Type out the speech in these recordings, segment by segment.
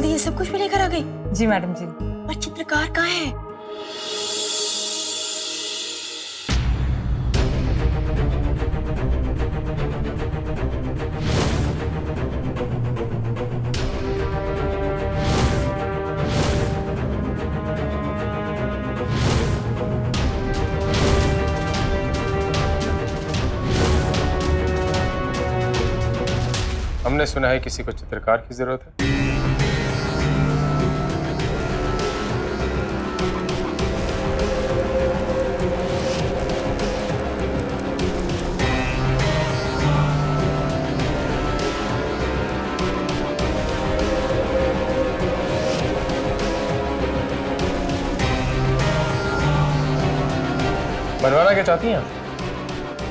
जल्दी ये सब कुछ भी लेकर आ गई? जी मैडम जी। पर चित्रकार कहाँ है? हमने सुना है किसी को चित्रकार की जरूरत है। बनवाना क्या चाहती हैं आप?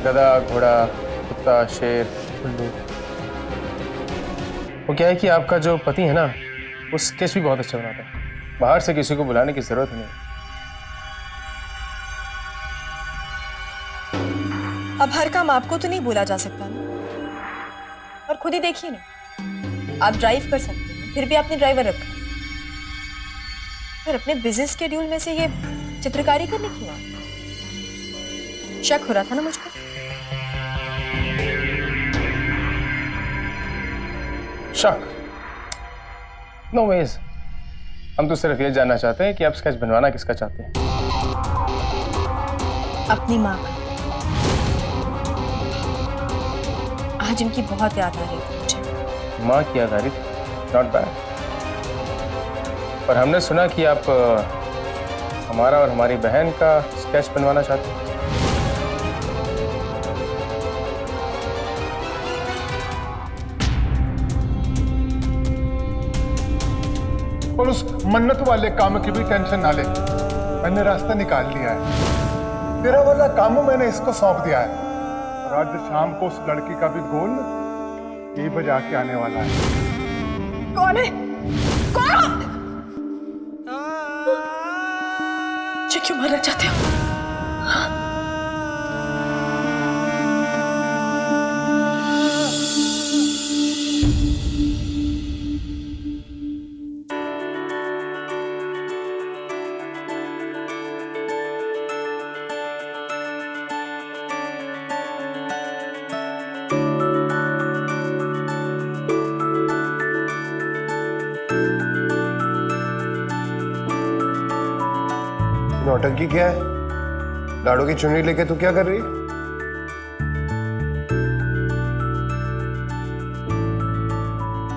गधा, घोड़ा, कुत्ता, शेर, उल्लू? वो क्या है कि आपका जो पति है ना, वो स्केच भी बहुत अच्छा बनाता है। बाहर से किसी को बुलाने की जरूरत नहीं। अब हर काम आपको तो नहीं बोला जा सकता ना। और खुद ही देखिए ना, आप ड्राइव कर सकते हैं, फिर भी आपने ड्राइवर रखा। फिर अपने बिजनेस शेड्यूल में से ये चित्रकारी करने क्यों आई? शक हो रहा था ना मुझ पर। शक? No ways. हम तो सिर्फ ये जानना चाहते हैं कि आप स्केच बनवाना किसका चाहते हैं। अपनी माँ का। आज उनकी बहुत याद आ रही थी मुझे। माँ की याद आ रही थी? Not bad. पर हमने सुना कि आप हमारा और हमारी बहन का स्केच बनवाना चाहते हैं। और उस मन्नत वाले काम की भी टेंशन ना ले, मैंने रास्ता निकाल लिया है। तेरा वाला काम मैंने इसको सौंप दिया है और आज शाम को उस लड़की का भी गोल ये बजा के आने वाला है। कौन है? कौन? मुझे क्यों मारना चाहते हो? नौटंकी क्या है? लाड़ों की चुन्नी लेके तू क्या कर रही है?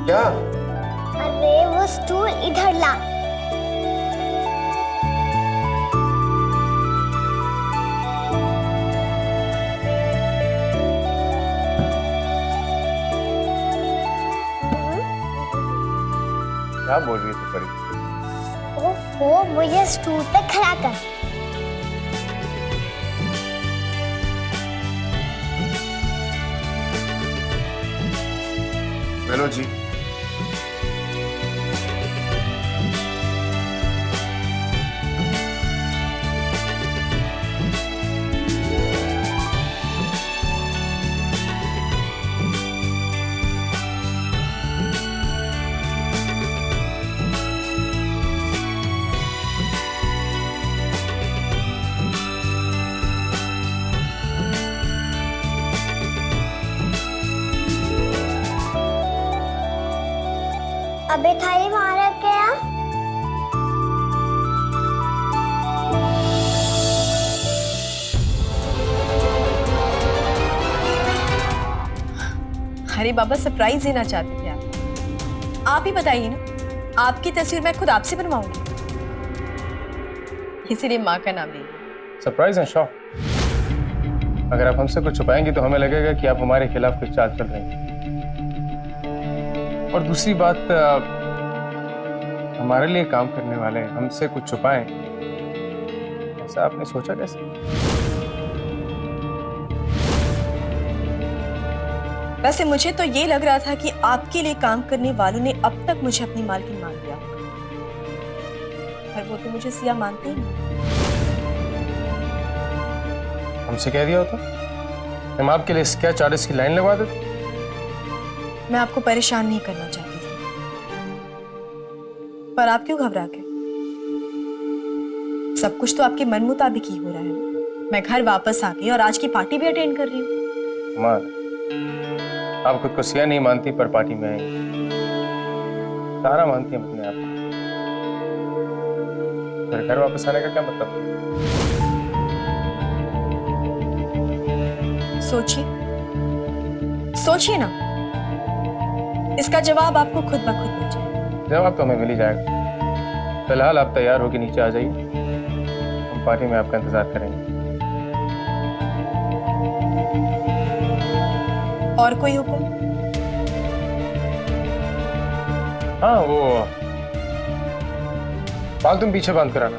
क्या? अरे वो स्टूल इधर ला। क्या बोल रही है तू परी? ओहो, मुझे स्टूल पे खड़ा कर। हेलो जी। अबे थाली वहां रख गया। अरे बाबा, सरप्राइज देना चाहते थे आप ही बताइए ना। आपकी तस्वीर मैं खुद आपसे बनवाऊंगी, इसीलिए माँ का नाम ले लिया। Surprise and shock. अगर आप हमसे कुछ छुपाएंगी तो हमें लगेगा कि आप हमारे खिलाफ कुछ चाल चल रही हैं। और दूसरी बात, हमारे लिए काम करने वाले हमसे कुछ छुपाएं, ऐसा आपने सोचा कैसे? वैसे मुझे तो ये लग रहा था कि आपके लिए काम करने वालों ने अब तक मुझे अपनी मालकिन मान लिया, पर वो तो मुझे सिया मानते ही नहीं। हमसे कह दिया होता, हम आपके लिए स्केच आर्टिस्ट की लाइन लगवा देते। मैं आपको परेशान नहीं करना चाहती थी, पर आप क्यों घबरा गए? सब कुछ तो आपके मन मुताबिक ही हो रहा है ना। मैं घर वापस आ गई और आज की पार्टी भी अटेंड कर रही हूँ। माँ, आप खुद को सिया नहीं मानती पर पार्टी में आई। तारा मानती है अपने आप को। फिर घर वापस आने का क्या मतलब? सोचिए ना, इसका जवाब आपको खुद ब खुद मिल जाएगा। जवाब तो हमें मिल ही जाएगा। फिलहाल आप तैयार होकर नीचे आ जाइए, हम पार्टी में आपका इंतजार करेंगे। और कोई हुक्म? हाँ, वो बाल तुम पीछे बांध कर आना,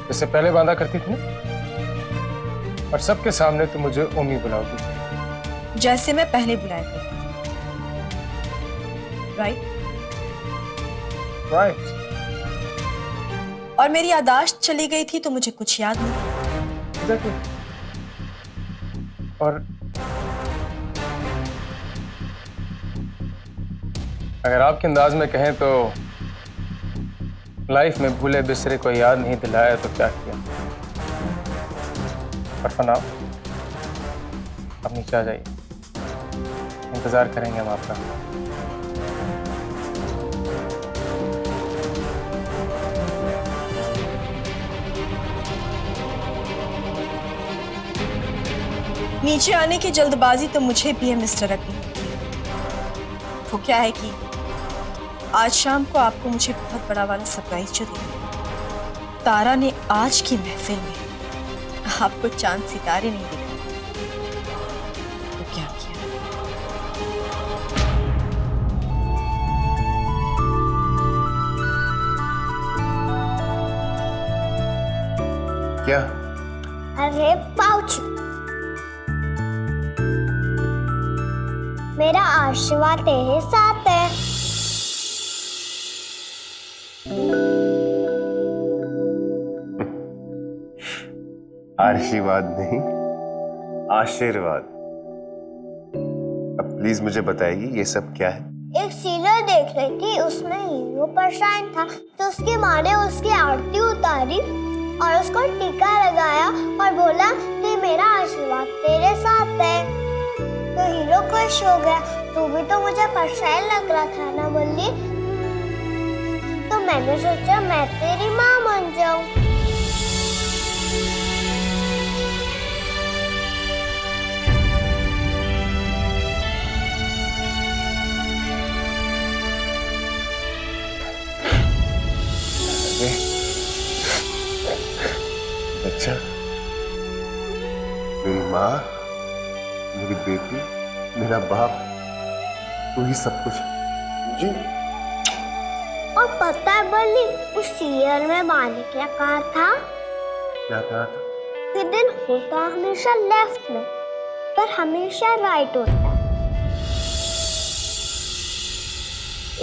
इससे पहले बांधा करती थी ना। और सबके सामने तुम मुझे ओमी बुलाओगी, जैसे मैं पहले बुलाया करती थी। राइट? राइट। और मेरी यादाश्त चली गई थी तो मुझे कुछ याद नहीं। Exactly. और अगर आपके अंदाज में कहें तो लाइफ में भूले बिसरे को याद नहीं दिलाया तो क्या किया। पर फनाओ, अब नीचे आ जाइए, इंतजार करेंगे हम आपका। नीचे आने की जल्दबाजी तो मुझे भी है मिस्टर अग्नि। वो क्या है कि आज शाम को आपको मुझे बहुत बड़ा वाला सरप्राइज जो दिया। तारा ने आज की महफिल में आपको चांद सितारे नहीं दिखाए तो क्या किया? क्या? अरे पाउच, मेरा आशीर्वाद तेरे साथ है। आशीर्वाद नहीं, आशीर्वाद। अब प्लीज मुझे बताएगी ये सब क्या है? एक सीरियल देख रही थी, उसमें हीरो परेशान था तो उसकी माँ ने उसकी आरती उतारी और उसको टीका लगाया और बोला कि मेरा आशीर्वाद तेरे साथ है। तो हीरो खुश हो गया। तू भी तो मुझे परेशान लग रहा था ना बल्ली, तो मैंने सोचा मैं तेरी माँ बन जाऊं। अच्छा, मेरी माँ, मेरी बेटी, मेरा बाप, तू ही सब कुछ जी। और पता है बल्ली, उस सीरियल में माँ ने क्या कहा था? क्या कहा था? कि दिन होता हमेशा लेफ्ट में पर हमेशा राइट होता है।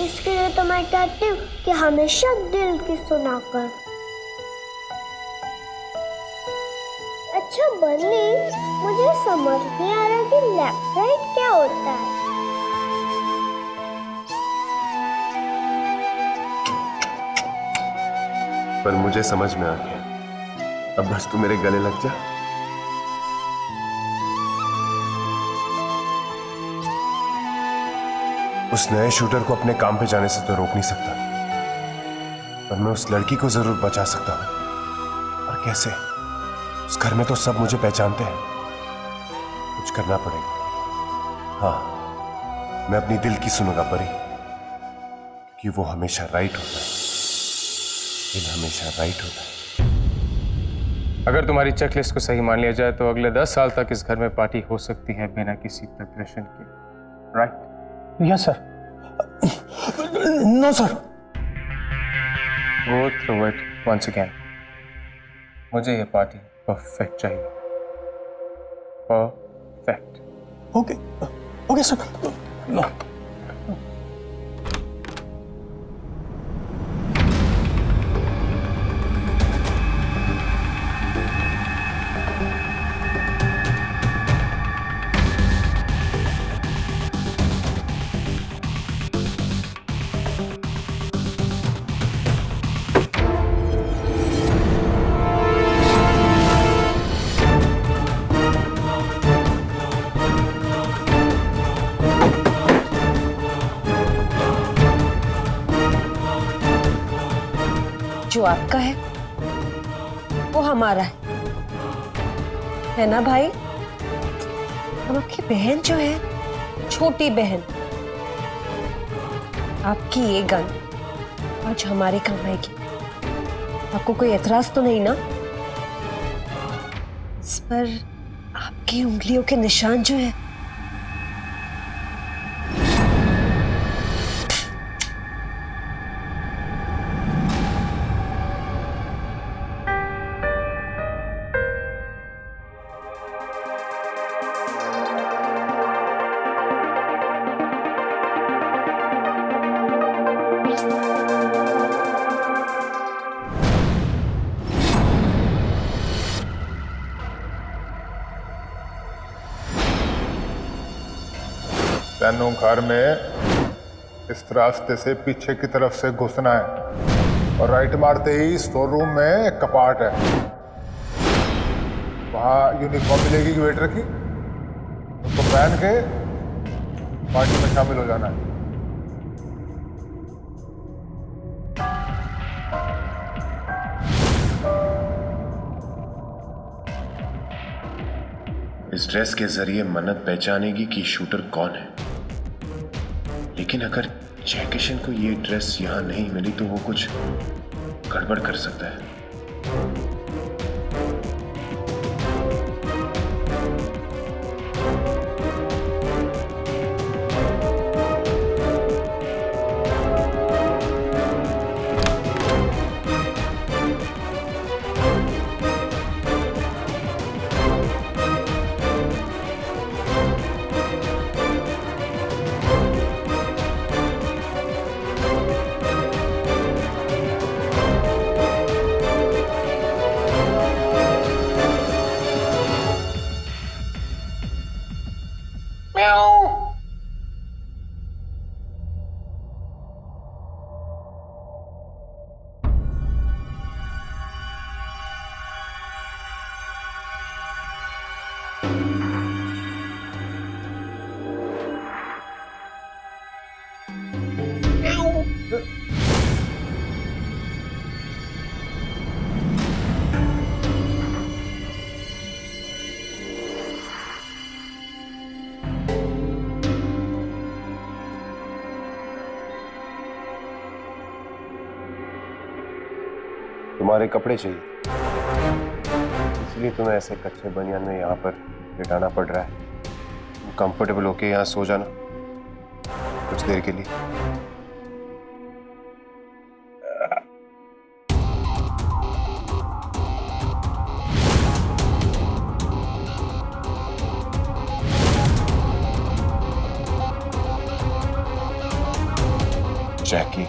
इसके लिए तो मैं कहती हूँ कि हमेशा दिल की सुना कर। अच्छा बल्ली, मुझे समझ नहीं आ रहा कि लेफ्ट राइट क्या होता है। पर मुझे समझ में आ गया। अब बस तू मेरे गले लग जा। उस नए शूटर को अपने काम पे जाने से तो रोक नहीं सकता, पर मैं उस लड़की को जरूर बचा सकता हूं। और कैसे? उस घर में तो सब मुझे पहचानते हैं। कुछ करना पड़ेगा। हाँ, मैं अपनी दिल की सुनूंगा परी, क्योंकि वो हमेशा राइट होता है। दिल हमेशा राइट होता है। अगर तुम्हारी चेकलिस्ट को सही मान लिया जाए तो अगले 10 साल तक इस घर में पार्टी हो सकती है बिना किसी प्रिपरेशन के। Right? Yes sir. No sir. Go through it once again. मुझे ये पार्टी परफेक्ट चाहिए। Perfect. Okay okay sir. No. आपका है वो हमारा है ना भाई? हम आपकी बहन जो है, छोटी बहन, आपकी ये गन आज हमारे काम आएगी। आपको कोई एतराज तो नहीं ना? इस पर आपकी उंगलियों के निशान जो है तेनों घर में इस रास्ते से पीछे की तरफ से घुसना है और राइट मारते ही स्टोर रूम में एक कपाट है, वहां यूनिफॉर्म मिलेगी वेटर की, उसको पहन के पार्टी में शामिल हो जाना है। इस ड्रेस के जरिए मन्नत पहचानेगी कि शूटर कौन है। लेकिन अगर जय किशन को ये ड्रेस यहां नहीं मिली तो वो कुछ गड़बड़ कर सकता है। तुम्हारे कपड़े चाहिए, इसलिए तुम्हें ऐसे कच्चे बनियान में यहाँ पर लिटाना पड़ रहा है। तुम कंफर्टेबल होके यहाँ सो जाना कुछ देर के लिए। जैकी,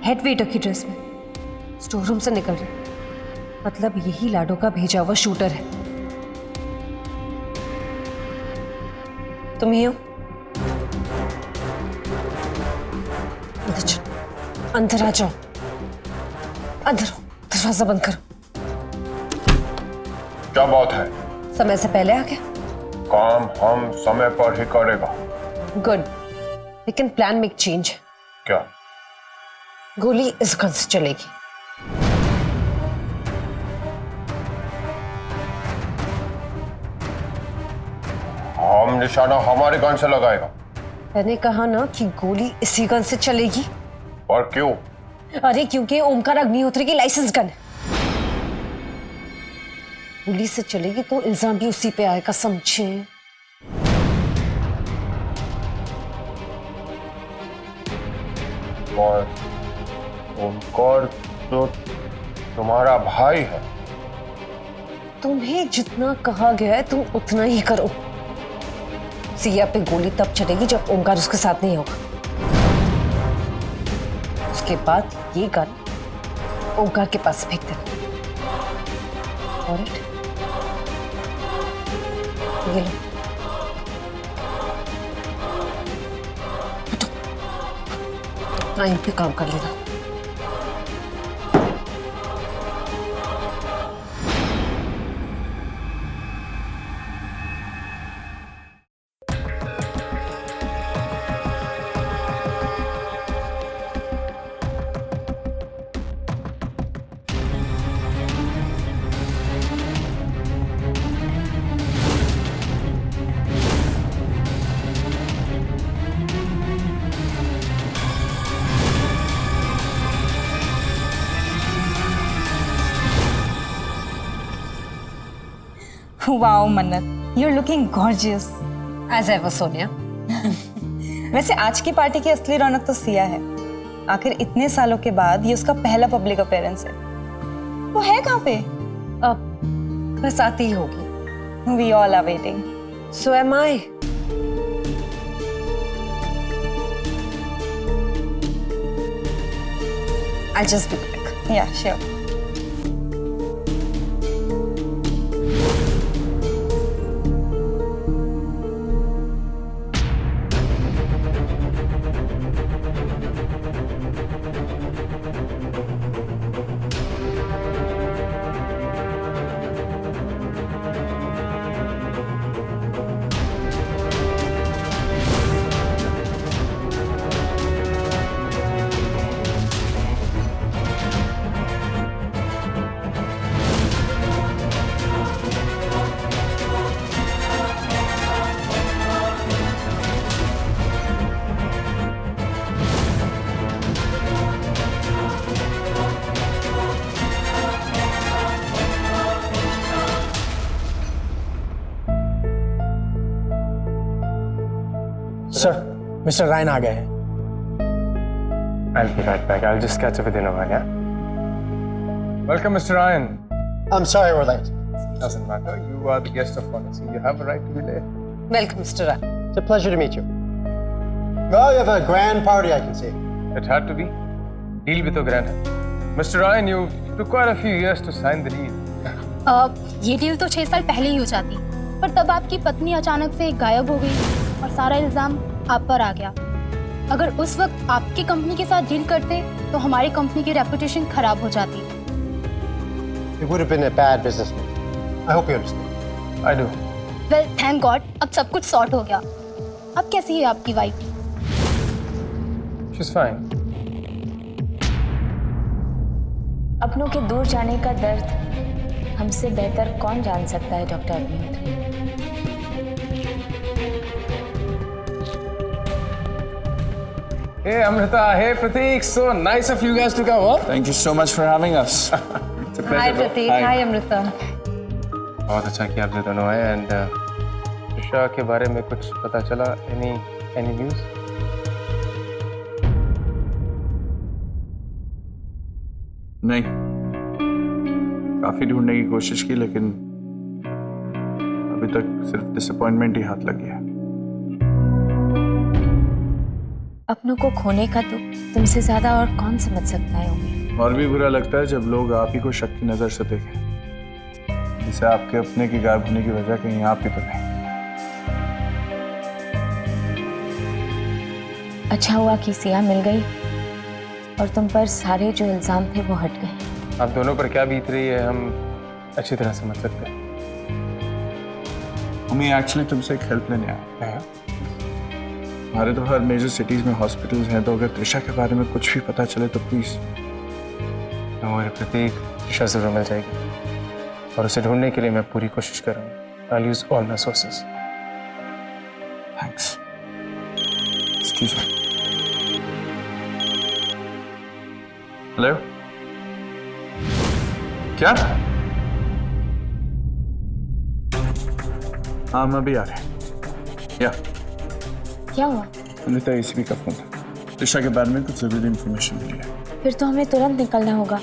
हेड वेटर की ड्रेस में स्टोर रूम से निकल रही, मतलब यही लाडो का भेजा हुआ शूटर है। तुम ही हो? अंदर चलो, अंदर आ जाओ, अंदर हो, दरवाजा बंद करो। क्या बात है? समय से पहले आ गया। काम हम समय पर ही करेगा। गुड, लेकिन प्लान में एक चेंज है। क्या? गोली इस गन से चलेगी। हम निशाना हमारे गन से लगाएगा। मैंने कहा ना कि गोली इसी गन से चलेगी। और क्यों? अरे क्योंकि ओमकार अग्निहोत्री की लाइसेंस गन है। गोली से चलेगी तो इल्जाम भी उसी पे आएगा, समझे? और ओमकार तो तुम्हारा भाई है। तुम्हें जितना कहा गया है तुम उतना ही करो। सिया पे गोली तब चलेगी जब ओमकार उसके साथ नहीं होगा। उसके बाद ये गन ओमकार के पास फेंक देना। ऑलराइट? ये लो। हटो। टाइम पे काम कर लेना। वाओ मन्नत, you're looking gorgeous. As ever, Sonia. वैसे आज की पार्टी की असली रौनक तो सिया है। आखिर इतने सालों के बाद ये उसका पहला पब्लिक अपीयरेंस है। वो है कहाँ पे? अब बस आती ही होगी। We all are waiting. So am I. I'll just be quick. Yeah, sure. Sir, mister Ryan आ गए हैं। I'll be right back. I'll just catch up with you in a while, yeah? Welcome, Mr. Ryan. I'm sorry we're late. Doesn't matter. You are the guest of honor, so you have a right to be late. Welcome, Mr. Rai. It's a pleasure to meet you. Well, you have a grand party, I can see. It had to be. Deal with the grand. Mr. Ryan, you took quite a few years to sign the deal. ये deal तो 6 साल पहले ही हो जाती, पर तब आपकी पत्नी अचानक से गायब हो गई और सारा इल्जाम आप पर आ गया। अगर उस वक्त आपकी कंपनी के साथ डील करते तो हमारी कंपनी की रेपुटेशन खराब हो जाती। It would have been a bad business move. I hope you understand. I do. Well thank God, अब सब कुछ सॉर्ट हो गया। अब कैसी है आपकी वाइफ? She's fine. अपनों के दूर जाने का दर्द हमसे बेहतर कौन जान सकता है doctor Agnihotri. Hey Amrita, hey Prateek, so nice of you guys to come. Huh? Thank you so much for having us. It's a pleasure. Hi, Prateek. Hi, Amrita. बहुत अच्छा किया आपने दोनों आए एंड त्रिशा के बारे में कुछ पता चला? Any news? नहीं, काफी ढूंढने की कोशिश की लेकिन अभी तक सिर्फ डिसअपॉइंटमेंट ही हाथ लगी है। अपनों को खोने का दुख तुमसे ज्यादा और कौन समझ सकता है उम्मीद। और भी बुरा लगता है जब लोग आप ही को शक की नजर से देखें, जिसे आपके अपने की गायब होने की वजह कहीं आप ही तो नहीं। अच्छा हुआ कि सिया मिल गई और तुम पर सारे जो इल्जाम थे वो हट गए। आप दोनों पर क्या बीत रही है हम अच्छी तरह समझ सकते हैं। हमें एक्चुअली तुमसे एक हेल्प लेने आए हैं। हमारे तो हर मेजर सिटीज में हॉस्पिटल्स हैं, तो अगर त्रिशा के बारे में कुछ भी पता चले तो प्लीज। हमारे प्रतीक त्रिशा जरूर मिल जाएगी और उसे ढूंढने के लिए मैं पूरी कोशिश करूंगा। I'll use all my sources. Thanks. Excuse me. Hello, क्या? हाँ, हम अभी आ रहे हैं। या क्या हुआ? अमृता एसीपी का फोन था। त्रिशा के बारे में कुछ जरूरी इंफॉर्मेशन मिली है। फिर तो हमें तुरंत निकलना होगा।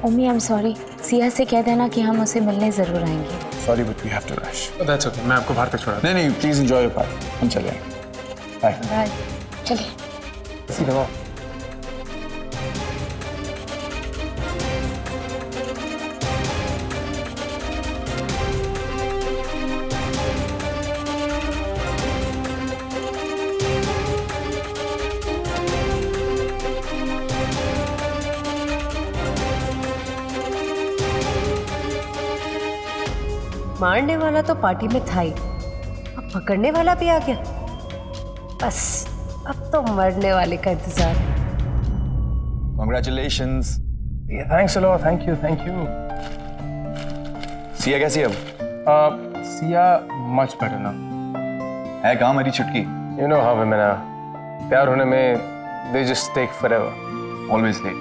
उम्मी, आई एम सॉरी। सिया से कह देना कि हम उसे मिलने जरूर आएंगे। Sorry but we have to rush. That's okay. मैं आपको बाहर तक छोड़ा। नहीं, प्लीज एंजॉय योर पार्टी। हम चले आएंगे। बाय। बाय। चलिए। सीधा आओ। मारने वाला तो पार्टी में था ही, अब पकड़ने वाला भी आ गया। बस अब तो मरने वाले का इंतजार है। Congratulations. Thanks a lot, thank you. Siya कैसी है अब? सिया मच बेटर ना। है कहाँ मेरी छुटकी? You know how women are, प्यार होने में they just take forever, Always late.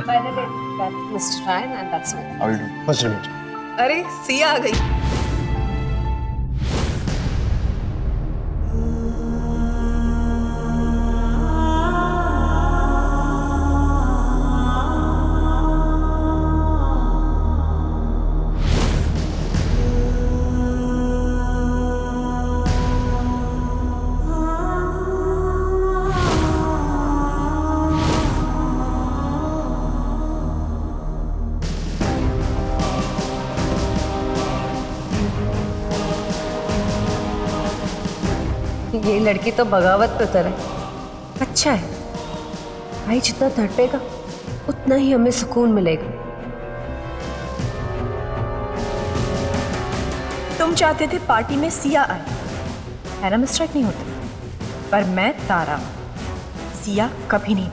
By the way, that's Mr. Ryan and that's me. How are you doing? Pleasure to meet you. अरे सिया आ गई। ये लड़की तो बगावत पे उतर है। अच्छा है, भाई जितना तड़पेगा उतना ही हमें सुकून मिलेगा। तुम चाहते थे पार्टी में सिया आए, है ना मिस्टर? नहीं होते, पर मैं तारा, सिया कभी नहीं।